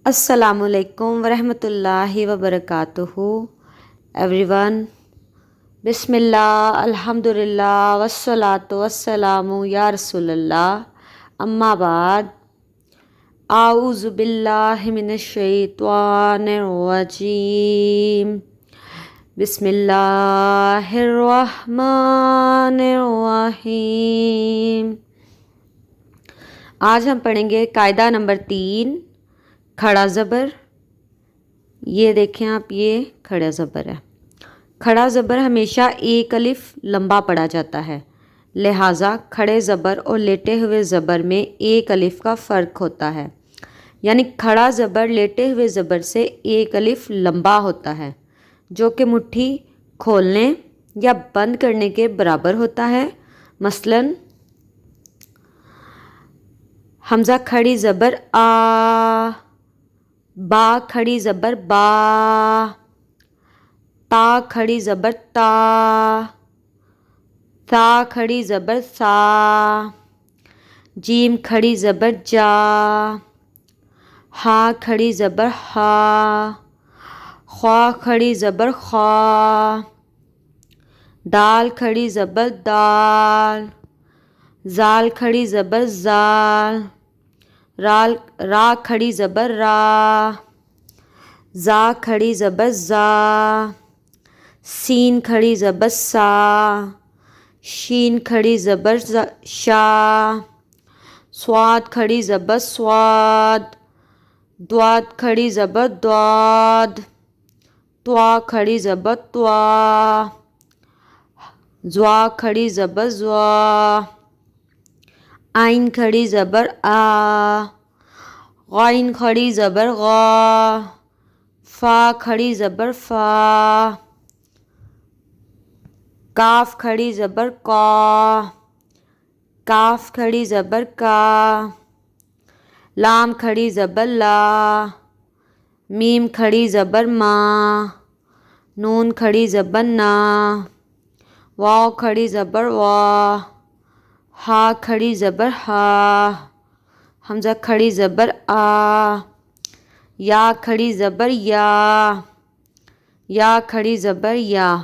السلام علیکم ورحمۃ اللہ وبرکاتہ ایوری ون۔ بسم اللہ، الحمد للہ، والصلاة والسلام یا رسول اللہ، اما بعد، اعوذ باللہ من الشیطان الرجیم، بسم اللہ الرحمن الرحیم۔ آج ہم پڑھیں گے قاعدہ نمبر 3، کھڑا زبر۔ یہ دیکھیں آپ، یہ کھڑا زبر ہے۔ کھڑا زبر ہمیشہ ایک الف لمبا پڑھا جاتا ہے، لہٰذا کھڑے زبر اور لیٹے ہوئے زبر میں ایک الف کا فرق ہوتا ہے، یعنی کھڑا زبر لیٹے ہوئے زبر سے ایک الف لمبا ہوتا ہے، جو کہ مٹھی کھولنے یا بند کرنے کے برابر ہوتا ہے۔ مثلاً حمزہ کھڑی زبر آ، با کھڑی زبر با، تا کھڑی زبر تا، ثا کھڑی زبر سا، جیم کھڑی زبر جا، ہا کھڑی زبر ہا، خوا کھڑی زبر خوا، دال کھڑی زبر دال، زال کھڑی زبر زال، را کھڑی زبر را، زا کھڑی زبر زا، سین کھڑی زبر سا، شین کھڑی زبر شا، صاد کھڑی زبر سواد، دواد کھڑی زبر دواد، توا کھڑی زبر توا، زوا کھڑی زبر زوا، آئین کھڑی زبر آ، غائن کھڑی زبر غا، فا کھڑی زبر فا، کاف کھڑی زبر کا، کاف کھڑی زبر کا، لام کھڑی زبر لا، میم کھڑی زبر ما، نون کھڑی زبر نا، واو کھڑی زبر وا، ہا کھڑی زبر ہا، حمزہ کھڑی زبر آ، یا کھڑی زبر یا، یا کھڑی زبر یا۔